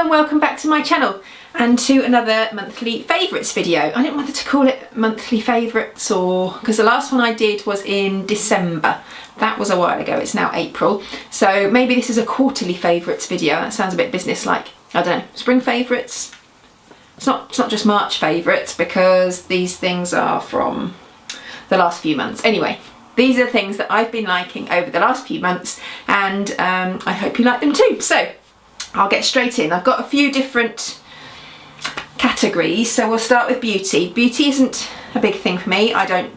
and welcome back to my channel and to another monthly favourites video. I didn't want to call it monthly favourites because the last one I did was in December. That was a while ago, it's now April. So maybe this is a quarterly favourites video. That sounds a bit business-like. I don't know, spring favourites? It's not just March favourites because these things are from the last few months. Anyway, these are things that I've been liking over the last few months and I hope you like them too. So I'll get straight in. I've got a few different categories, so we'll start with beauty. Beauty isn't a big thing for me. I don't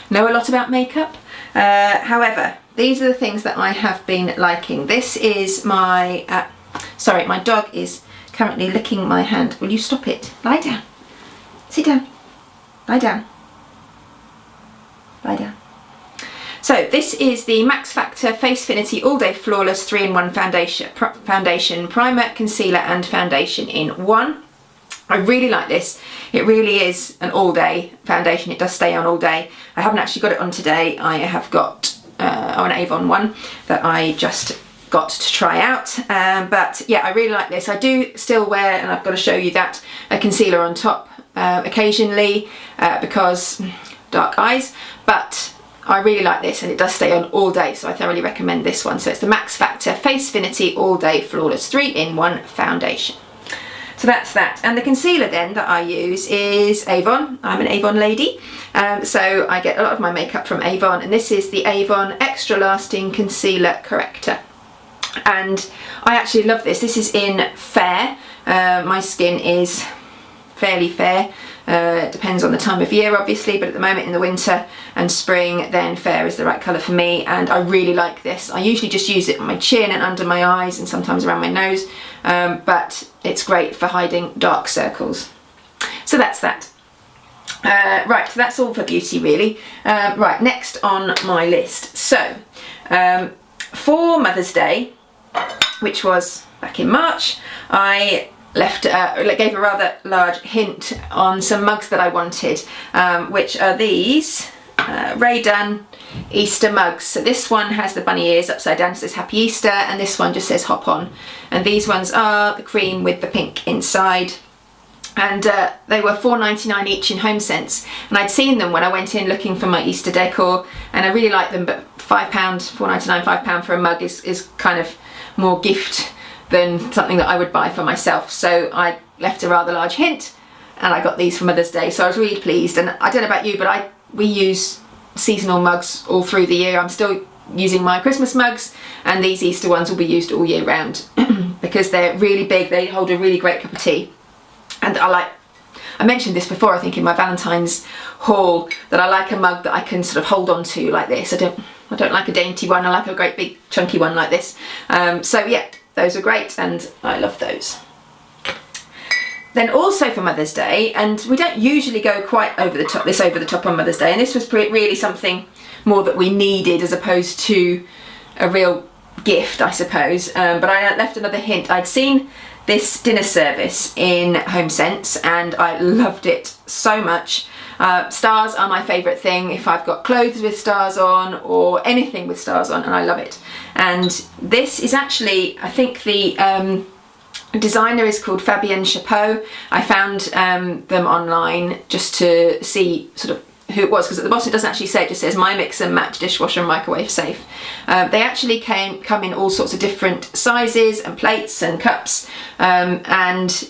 know a lot about makeup. However, these are the things that I have been liking. This is my, sorry, my dog is currently licking my hand. Will you stop it? Lie down. Sit down. Lie down. Lie down. So this is the Max Factor Facefinity All Day Flawless 3-in-1 foundation, primer, concealer and foundation in one. I really like this. It really is an all day foundation. It does stay on all day. I haven't actually got it on today. I have got an Avon one that I just got to try out. But yeah, I really like this. I do still wear, and I've got to show you that, a concealer on top occasionally because dark eyes, but I really like this and it does stay on all day, so I thoroughly recommend this one. So it's the Max Factor Facefinity All Day Flawless 3-in-1 foundation. So that's that. And the concealer then that I use is Avon. I'm an Avon lady, so I get a lot of my makeup from Avon, and this is the Avon Extra Lasting Concealer Corrector. And I actually love this. This is in fair. My skin is fairly fair. Depends on the time of year obviously, but at the moment in the winter and spring then fair is the right colour for me, and I really like this. I usually just use it on my chin and under my eyes and sometimes around my nose, but it's great for hiding dark circles. So that's that. Right, so that's all for beauty really. Right, next on my list. So for Mother's Day, which was back in March, I gave a rather large hint on some mugs that I wanted, which are these Ray Dunn Easter mugs. So this one has the bunny ears upside down, it says Happy Easter, and this one just says Hop On. And these ones are the cream with the pink inside. And they were $4.99 each in HomeSense, and I'd seen them when I went in looking for my Easter decor, and I really like them, but £5, $4.99, £5 for a mug is kind of more gift than something that I would buy for myself. So I left a rather large hint and I got these for Mother's Day, so I was really pleased. And I don't know about you, but we use seasonal mugs all through the year. I'm still using my Christmas mugs, and these Easter ones will be used all year round because they're really big. They hold a really great cup of tea, and I mentioned this before I think in my Valentine's haul, that I like a mug that I can sort of hold on to like this. I don't like a dainty one. I like a great big chunky one like this. So yeah, those are great and I love those. Then also for Mother's Day, and we don't usually go quite over the top on Mother's Day, and this was really something more that we needed as opposed to a real gift, I suppose. But I left another hint. I'd seen this dinner service in HomeSense and I loved it so much. Stars are my favourite thing if I've got clothes with stars on or anything with stars on, and I love it. And this is actually, I think the designer is called Fabienne Chapeau. I found them online just to see sort of who it was, because at the bottom it doesn't actually say, it just says My Mix and Match Dishwasher and Microwave Safe. They actually come in all sorts of different sizes and plates and cups, and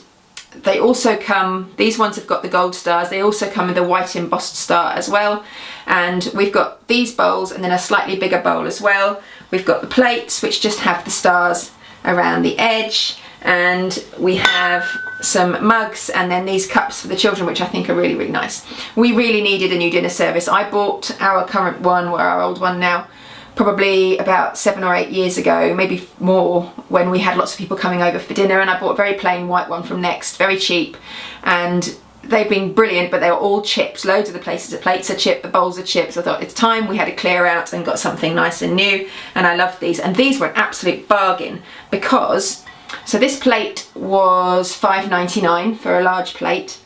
they also come, these ones have got the gold stars, they also come with a white embossed star as well. And we've got these bowls and then a slightly bigger bowl as well. We've got the plates which just have the stars around the edge, and we have some mugs and then these cups for the children, which I think are really, really nice. We really needed a new dinner service. I bought our current one, or our old one now, probably about 7 or 8 years ago, maybe more, when we had lots of people coming over for dinner, and I bought a very plain white one from Next, very cheap, and they've been brilliant, but they were all chips. Loads of the plates are chipped, the bowls are chips. I thought it's time we had to clear out and got something nice and new, and I loved these. And these were an absolute bargain because, so this plate was $5.99 for a large plate.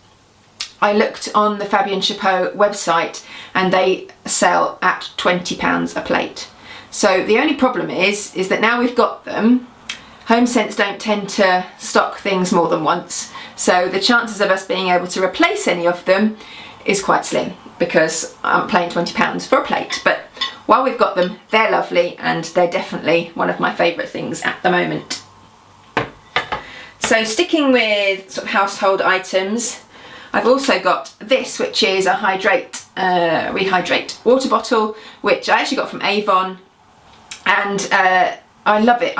I looked on the Fabienne Chapeau website and they sell at £20 a plate. So the only problem is that now we've got them, HomeSense don't tend to stock things more than once, so the chances of us being able to replace any of them is quite slim, because I'm paying £20 for a plate. But while we've got them, they're lovely, and they're definitely one of my favourite things at the moment. So sticking with sort of household items, I've also got this, which is a rehydrate water bottle, which I actually got from Avon, and I love it.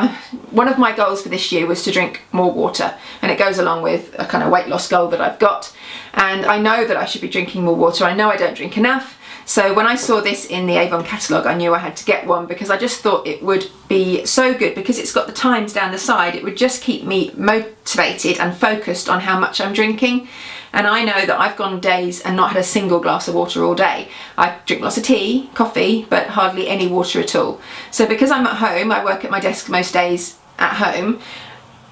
One of my goals for this year was to drink more water, and it goes along with a kind of weight loss goal that I've got, and I know that I should be drinking more water. I know I don't drink enough. So when I saw this in the Avon catalogue, I knew I had to get one, because I just thought it would be so good, because it's got the times down the side. It would just keep me motivated and focused on how much I'm drinking. And I know that I've gone days and not had a single glass of water all day. I drink lots of tea, coffee, but hardly any water at all. So because I'm at home, I work at my desk most days at home,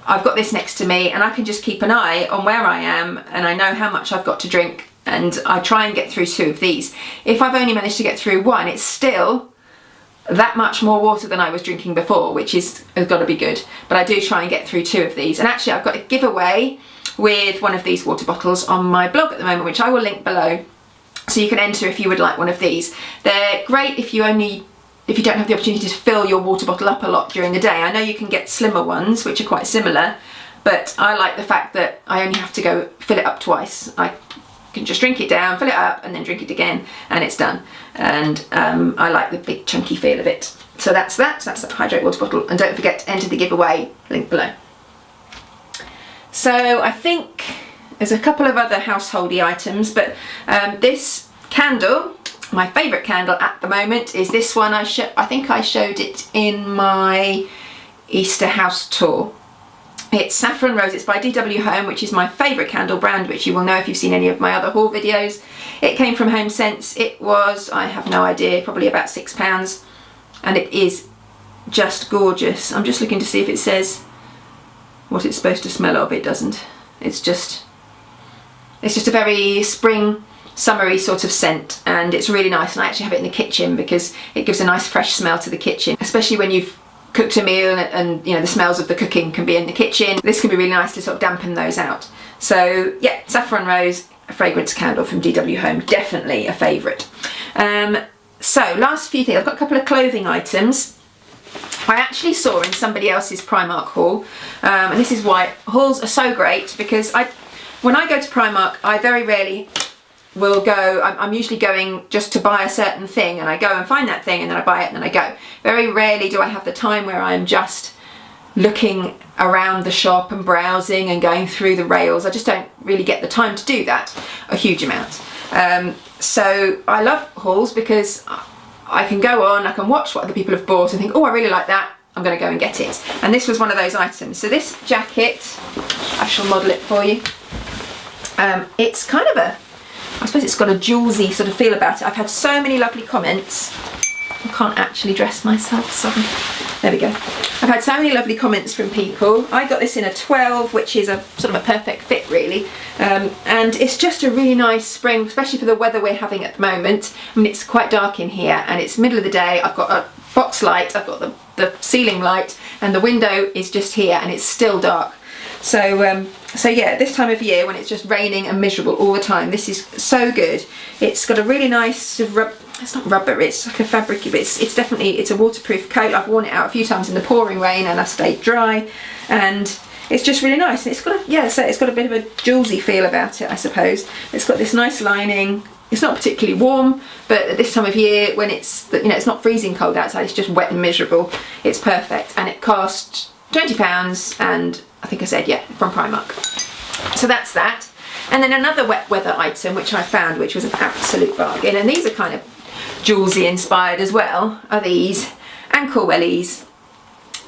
I've got this next to me, and I can just keep an eye on where I am, and I know how much I've got to drink, and I try and get through 2 of these. If I've only managed to get through 1, it's still that much more water than I was drinking before, which has got to be good. But I do try and get through 2 of these. And actually I've got a giveaway with one of these water bottles on my blog at the moment, which I will link below, so you can enter if you would like one of these. They're great if you don't have the opportunity to fill your water bottle up a lot during the day. I know you can get slimmer ones, which are quite similar, but I like the fact that I only have to go fill it up twice. I can just drink it down, fill it up, and then drink it again, and it's done. And I like the big chunky feel of it. So that's that. So that's the hydrate water bottle, and don't forget to enter the giveaway, link below. So I think there's a couple of other householdy items, but this candle, my favourite candle at the moment, is this one. I think I showed it in my Easter house tour. It's Saffron Rose. It's by DW Home, which is my favourite candle brand, which you will know if you've seen any of my other haul videos. It came from HomeSense. It was, I have no idea, probably about £6, and it is just gorgeous. I'm just looking to see if it says what it's supposed to smell of. It doesn't. It's just a very spring, summery sort of scent, and it's really nice. And I actually have it in the kitchen because it gives a nice fresh smell to the kitchen, especially when you've cooked a meal, and you know, the smells of the cooking can be in the kitchen. This can be really nice to sort of dampen those out. So yeah, Saffron Rose, a fragrance candle from DW Home, definitely a favourite. So last few things, I've got a couple of clothing items I actually saw in somebody else's Primark haul, and this is why hauls are so great, because when I go to Primark, I very rarely will go, I'm usually going just to buy a certain thing, and I go and find that thing, and then I buy it, and then I go. Very rarely do I have the time where I'm just looking around the shop and browsing and going through the rails. I just don't really get the time to do that a huge amount. So I love hauls because I can go on, I can watch what other people have bought and think, oh, I really like that, I'm going to go and get it. And this was one of those items. So this jacket, I shall model it for you. It's kind of I suppose it's got a jewelsy sort of feel about it. I've had so many lovely comments. I can't actually dress myself, sorry. There we go. I've had so many lovely comments from people. I got this in a 12, which is a sort of a perfect fit really. And it's just a really nice spring, especially for the weather we're having at the moment. I mean, it's quite dark in here, and it's middle of the day. I've got a box light, I've got the ceiling light, and the window is just here, and it's still dark. So yeah, this time of year when it's just raining and miserable all the time, this is so good. It's got a really nice sort of it's not rubber, it's like a fabric, but it's definitely, it's a waterproof coat. I've worn it out a few times in the pouring rain and I stayed dry, and it's just really nice. And it's got it's got a bit of a jewelsy feel about it, I suppose. It's got this nice lining. It's not particularly warm, but at this time of year when it's, you know, it's not freezing cold outside, it's just wet and miserable, it's perfect. And it cost £20, and I think I said, yeah, from Primark. So that's that. And then another wet weather item which I found, which was an absolute bargain, and these are kind of jewelsy inspired as well, are these ankle wellies.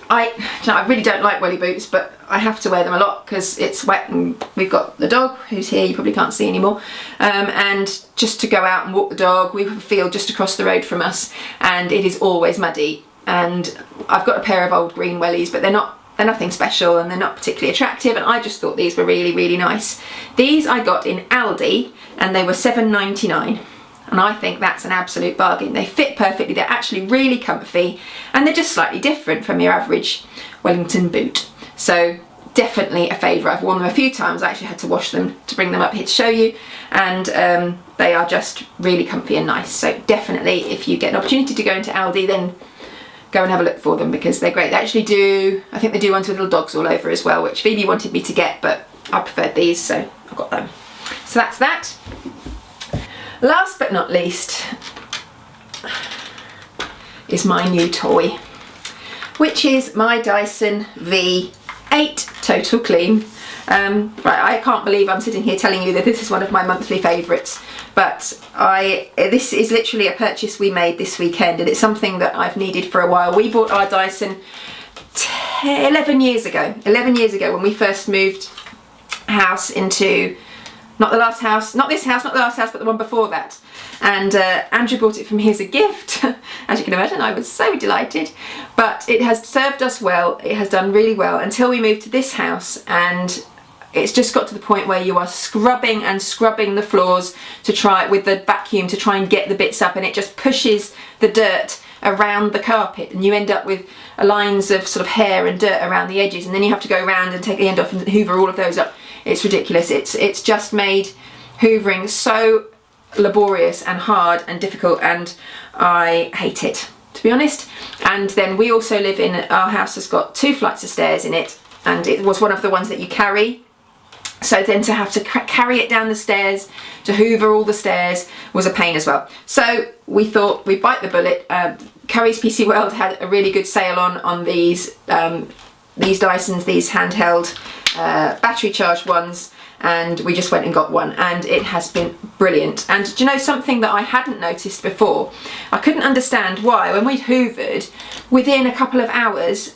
I really don't like welly boots, but I have to wear them a lot because it's wet, and we've got the dog who's here, you probably can't see anymore, and just to go out and walk the dog. We have a field just across the road from us, and it is always muddy, and I've got a pair of old green wellies, but they're nothing special, and they're not particularly attractive, and I just thought these were really, really nice. These I got in Aldi, and they were £7.99. And I think that's an absolute bargain. They fit perfectly, they're actually really comfy, and they're just slightly different from your average Wellington boot. So definitely a favourite. I've worn them a few times. I actually had to wash them to bring them up here to show you, and they are just really comfy and nice. So definitely, if you get an opportunity to go into Aldi, then go and have a look for them, because they're great. They actually do, I think they do ones with little dogs all over as well, which Phoebe wanted me to get, but I preferred these, so I got them. So that's that. Last but not least is my new toy, which is my Dyson V8 Total Clean. Right, I can't believe I'm sitting here telling you that this is one of my monthly favourites, but this is literally a purchase we made this weekend, and it's something that I've needed for a while. We bought our Dyson 11 years ago. 11 years ago, when we first moved house into, not the last house, not this house, not the last house, but the one before that. And Andrew bought it for me as a gift. As you can imagine, I was so delighted. But it has served us well. It has done really well until we moved to this house, and it's just got to the point where you are scrubbing and scrubbing the floors to try with the vacuum to try and get the bits up, and it just pushes the dirt around the carpet, and you end up with lines of sort of hair and dirt around the edges, and then you have to go around and take the end off and hoover all of those up. It's ridiculous. It's just made hoovering so laborious and hard and difficult, and I hate it, to be honest. And then we also live in, our house has got 2 flights of stairs in it, and it was one of the ones that you carry. So then to have to carry it down the stairs, to hoover all the stairs, was a pain as well. So we thought we'd bite the bullet. Curry's PC World had a really good sale on these Dysons, these handheld battery charged ones, and we just went and got one, and it has been brilliant. And do you know something that I hadn't noticed before? I couldn't understand why, when we'd hoovered, within a couple of hours,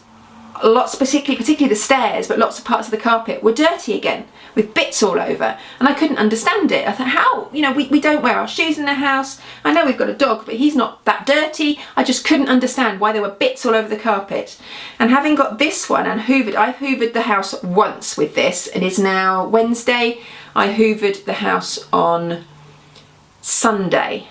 lots, particularly the stairs, but lots of parts of the carpet were dirty again, with bits all over, and I couldn't understand it. I thought, how, you know, we don't wear our shoes in the house. I know we've got a dog, but he's not that dirty. I just couldn't understand why there were bits all over the carpet. And having got this one and hoovered, I've hoovered the house once with this. It is now Wednesday. I hoovered the house on Sunday,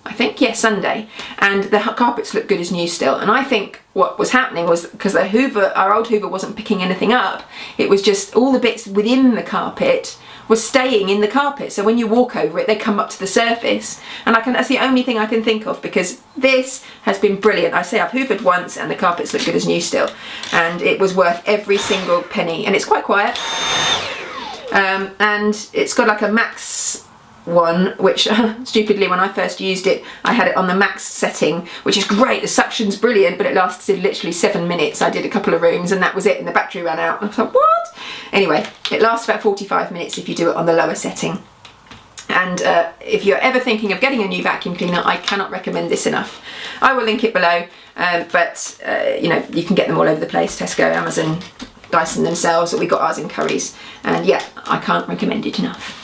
I think, yeah, Sunday, and the carpets look good as new still. And I think what was happening was, because the hoover, our old hoover, wasn't picking anything up, it was just all the bits within the carpet were staying in the carpet, so when you walk over it they come up to the surface, and that's the only thing I can think of, because this has been brilliant. I say I've hoovered once and the carpets look good as new still, and it was worth every single penny. And it's quite quiet, and it's got like a max one, which stupidly, when I first used it, I had it on the max setting, which is great. The suction's brilliant, but it lasted literally 7 minutes. I did a couple of rooms and that was it, and the battery ran out. I was like, what? Anyway, it lasts about 45 minutes if you do it on the lower setting. And if you're ever thinking of getting a new vacuum cleaner, I cannot recommend this enough. I will link it below, but you know, you can get them all over the place, Tesco, Amazon, Dyson themselves. We got ours in Curry's, and yeah, I can't recommend it enough.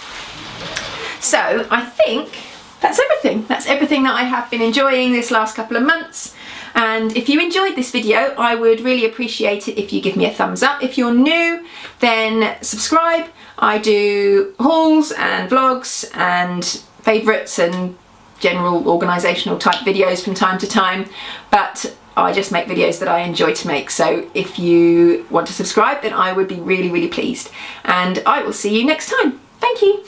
So I think that's everything. That's everything that I have been enjoying this last couple of months. And if you enjoyed this video, I would really appreciate it if you give me a thumbs up. If you're new, then subscribe. I do hauls and vlogs and favourites and general organisational type videos from time to time, but I just make videos that I enjoy to make. So if you want to subscribe, then I would be really, really pleased. And I will see you next time. Thank you.